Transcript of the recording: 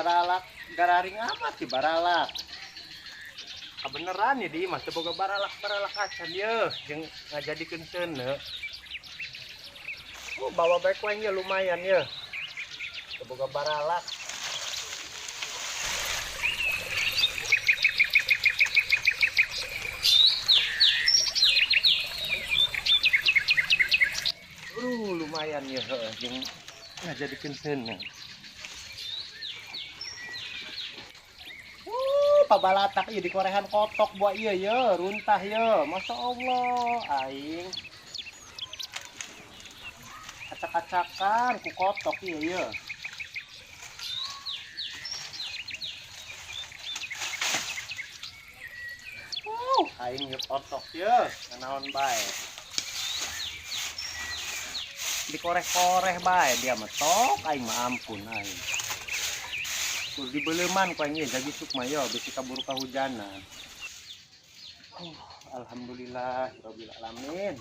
baralak gararing amat sih baralak. Kebeneran ya di mas boga baralak acan ya jeung ngajadikeun seuneu. Bawa backline ya lumayan ya. Boga baralak. Lumayan ya jeung ngajadikeun seuneu. Pabalatak ieu di korehan kotok buat ieu ye runtah ye. Masya Allah aing acak-acakan ku kotok ieu ye. Aing ye kotok ye naon bae. Dikoreh-koreh bae dia mah tok aing mah ampun aing. Kur dibeleuman ku aing jadi suk mah yo bisi kaburu kahujanan. Alhamdulillah rabbil alamin.